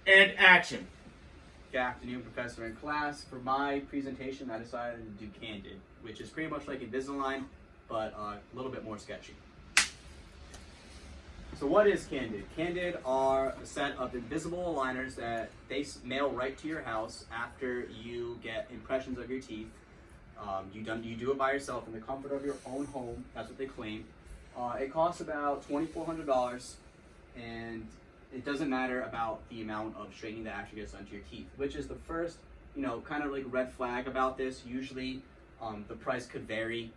And action. Good afternoon, Professor and class. For my presentation, I decided to do Candid, which is pretty much like Invisalign, but a little bit more sketchy. So what is Candid? Candid are a set of invisible aligners that they mail right to your house after you get impressions of your teeth. You do it by yourself in the comfort of your own home. That's what they claim. It costs about $2,400, and it doesn't matter about the amount of straightening that actually gets done to your teeth, which is the first, kind of like red flag about this. Usually, the price could vary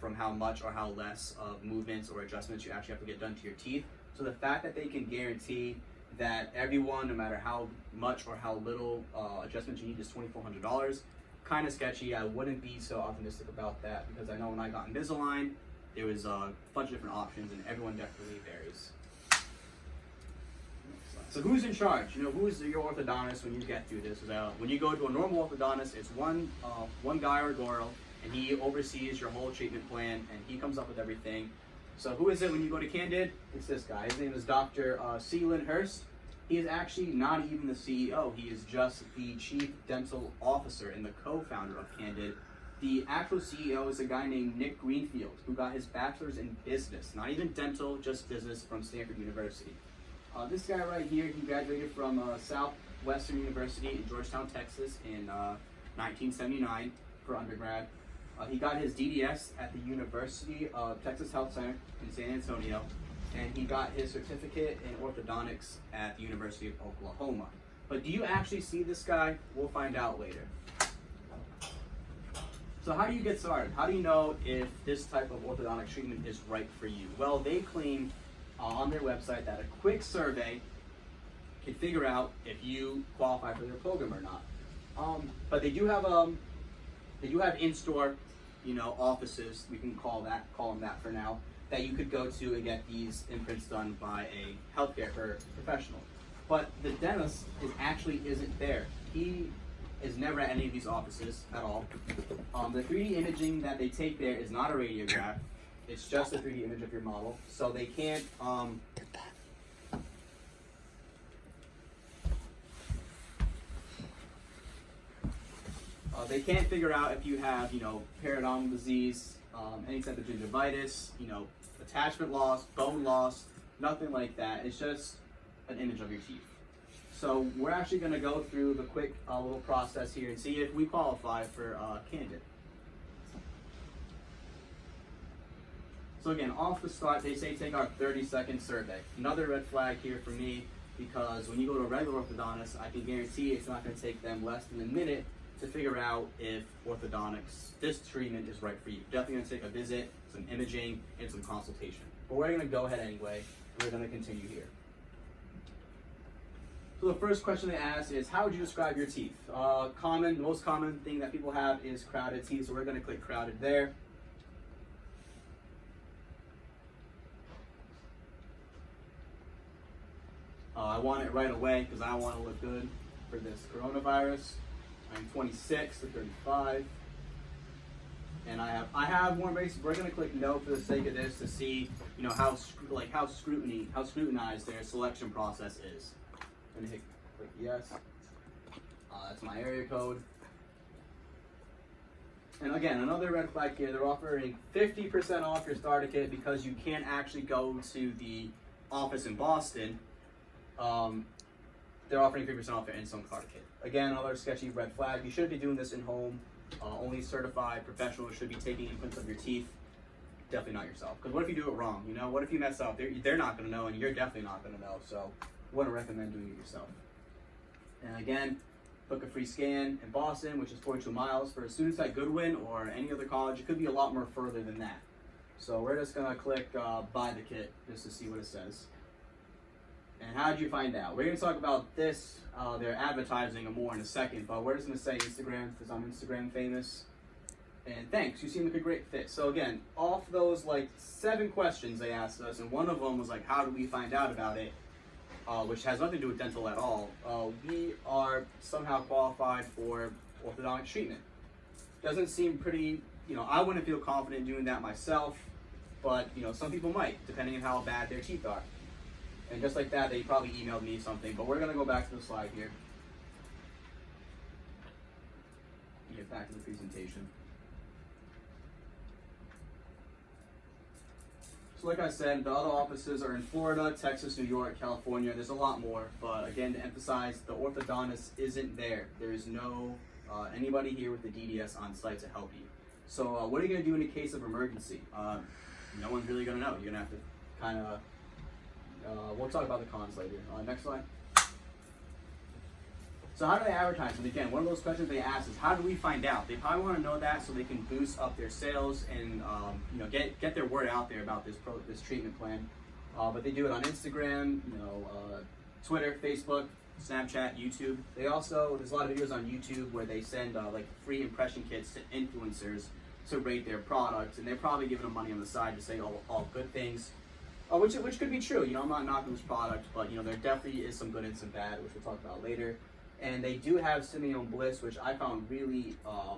from how much or how less of movements or adjustments you actually have to get done to your teeth. So the fact that they can guarantee that everyone, no matter how much or how little adjustments you need, is $2,400, kind of sketchy. I wouldn't be so optimistic about that because I know when I got Invisalign, there was a bunch of different options and everyone definitely varies. So who's in charge? Who's your orthodontist when you get through this? When you go to a normal orthodontist, it's one guy or girl, and he oversees your whole treatment plan, and he comes up with everything. So who is it when you go to Candid? It's this guy. His name is Dr. Seelan Hurst. He is actually not even the CEO. He is just the chief dental officer and the co-founder of Candid. The actual CEO is a guy named Nick Greenfield, who got his bachelor's in business, not even dental, just business, from Stanford University. This guy right here, he graduated from Southwestern University in Georgetown, Texas in 1979 for undergrad. He got his DDS at the University of Texas Health Center in San Antonio, and he got his certificate in orthodontics at the University of Oklahoma. But do you actually see this guy? We'll find out later. So how do you get started? How do you know if this type of orthodontic treatment is right for you? Well, they claim on their website that a quick survey can figure out if you qualify for their program or not. But they do have in-store, offices, we can call them that for now, that you could go to and get these imprints done by a healthcare professional. But the dentist isn't there. He is never at any of these offices at all. The 3D imaging that they take there is not a radiograph. It's just a 3D image of your model. So they can't figure out if you have, periodontal disease, any type of gingivitis, attachment loss, bone loss, nothing like that. It's just an image of your teeth. So we're actually going to go through the quick little process here and see if we qualify for Candid. So again, off the start, they say take our 30-second survey. Another red flag here for me, because when you go to a regular orthodontist, I can guarantee it's not going to take them less than a minute to figure out if this treatment is right for you. Definitely going to take a visit, some imaging, and some consultation. But we're going to go ahead anyway, and we're going to continue here. So the first question they ask is, how would you describe your teeth? Most common thing that people have is crowded teeth, so we're going to click crowded there. I want it right away because I want to look good for this coronavirus. I'm 26 to 35, and I have more basic. We're going to click no for the sake of this to see, how scrutinized their selection process is. I'm going to click yes. That's my area code. And again, another red flag here. They're offering 50% off your starter kit because you can't actually go to the office in Boston. They're offering 50% off their in-home starter kit. Again, another sketchy red flag. You shouldn't be doing this in home. Only certified professionals should be taking imprints of your teeth. Definitely not yourself. Because what if you do it wrong? What if you mess up? They're not going to know, and you're definitely not going to know. So, wouldn't recommend doing it yourself. And again, book a free scan in Boston, which is 42 miles. For students at Goodwin or any other college, it could be a lot more further than that. So we're just going to click buy the kit just to see what it says. And how did you find out? We're going to talk about this, their advertising more in a second, but we're just going to say Instagram because I'm Instagram famous. And thanks, you seem like a great fit. So again, off those 7 questions they asked us, and one of them was how do we find out about it, which has nothing to do with dental at all. We are somehow qualified for orthodontic treatment. Doesn't seem pretty, I wouldn't feel confident doing that myself, but some people might, depending on how bad their teeth are. And just like that, they probably emailed me something. But we're going to go back to the slide here. Get back to the presentation. So like I said, the other offices are in Florida, Texas, New York, California. There's a lot more, but again, to emphasize, the orthodontist isn't there. There is no anybody here with the DDS on site to help you. So what are you going to do in a case of emergency? No one's really going to know. You're going to have to kind of, we'll talk about the cons later. Next slide. So how do they advertise? And again, one of those questions they ask is, how do we find out? They probably want to know that so they can boost up their sales and get their word out there about this treatment plan. But they do it on Instagram, Twitter, Facebook, Snapchat, YouTube. They also, there's a lot of videos on YouTube where they send like free impression kits to influencers to rate their products, and they're probably giving them money on the side to say all good things, which could be true. I'm not knocking this product, but there definitely is some good and some bad, which we'll talk about later. And they do have Simeon Bliss, which I found really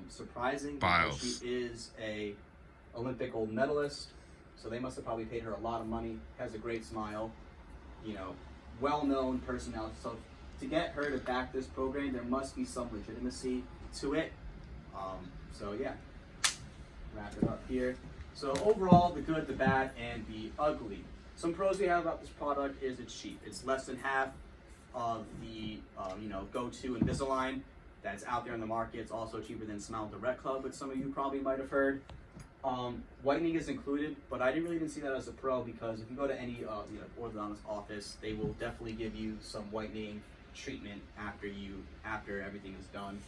surprising because she is a Olympic gold medalist. So they must have probably paid her a lot of money. Has a great smile, well-known personality. So to get her to back this program, there must be some legitimacy to it. So yeah, wrap it up here. So overall, the good, the bad, and the ugly. Some pros we have about this product is it's cheap. It's less than half of the go-to Invisalign that's out there in the market. It's also cheaper than Smile Direct Club, which some of you probably might have heard. Whitening is included, but I didn't really even see that as a pro, because if you go to any orthodontist office, they will definitely give you some whitening treatment after everything is done.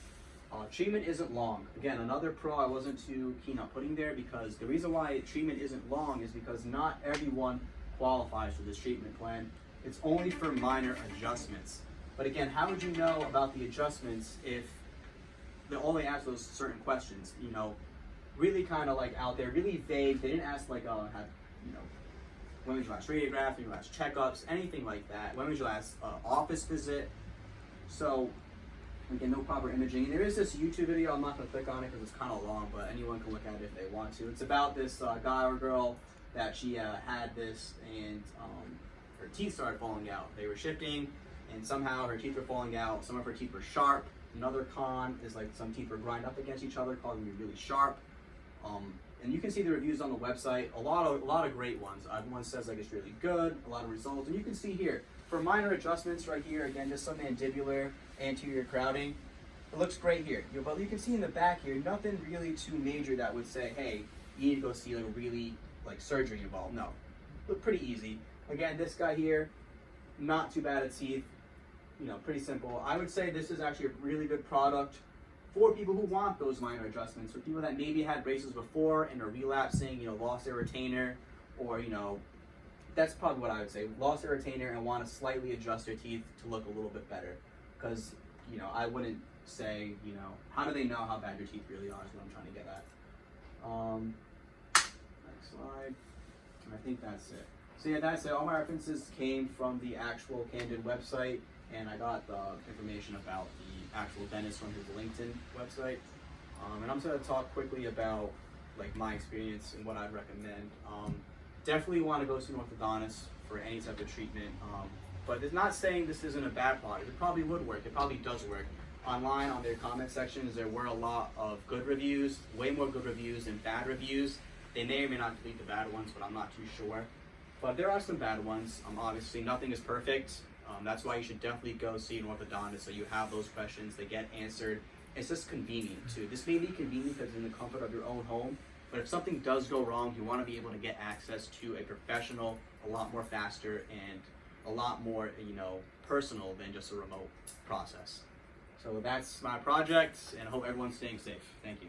Treatment isn't long. Again, another pro I wasn't too keen on putting there, because the reason why treatment isn't long is because not everyone qualifies for this treatment plan. It's only for minor adjustments. But again, how would you know about the adjustments if they only ask those certain questions? Really kind of like out there, really vague. They didn't ask like, when was your last radiograph, when your last checkups, anything like that. When was your last office visit? So again, no proper imaging. And there is this YouTube video. I'm not gonna click on it because it's kind of long, but anyone can look at it if they want to. It's about this guy or girl that she had this, and her teeth started falling out. They were shifting, and somehow her teeth were falling out. Some of her teeth were sharp. Another con is like some teeth were grind up against each other, causing them to be really sharp. And you can see the reviews on the website. A lot of great ones. Everyone says like it's really good. A lot of results, and you can see here for minor adjustments right here. Again, just some mandibular anterior crowding. It looks great here. But you can see in the back here, nothing really too major that would say, hey, you need to go see like really like surgery involved. No, look pretty easy. Again, this guy here, not too bad at teeth, pretty simple. I would say this is actually a really good product for people who want those minor adjustments, for people that maybe had braces before and are relapsing, lost their retainer, or, that's probably what I would say, lost their retainer and want to slightly adjust their teeth to look a little bit better. Because, I wouldn't say, how do they know how bad your teeth really are is what I'm trying to get at. Next slide. I think that's it. So yeah, that's it. All my references came from the actual Candid website, and I got the information about the actual dentist from his LinkedIn website. And I'm just going to talk quickly about like my experience and what I'd recommend. Definitely want to go see an orthodontist for any type of treatment. But it's not saying this isn't a bad product. It probably would work. It probably does work. Online on their comment sections, there were a lot of good reviews, way more good reviews than bad reviews. They may or may not delete the bad ones, but I'm not too sure. But there are some bad ones. Obviously, nothing is perfect. That's why you should definitely go see an orthodontist so you have those questions, they get answered. It's just convenient too. This may be convenient because it's in the comfort of your own home, but if something does go wrong, you want to be able to get access to a professional a lot more faster and a lot more, personal than just a remote process. So that's my project, and I hope everyone's staying safe. Thank you.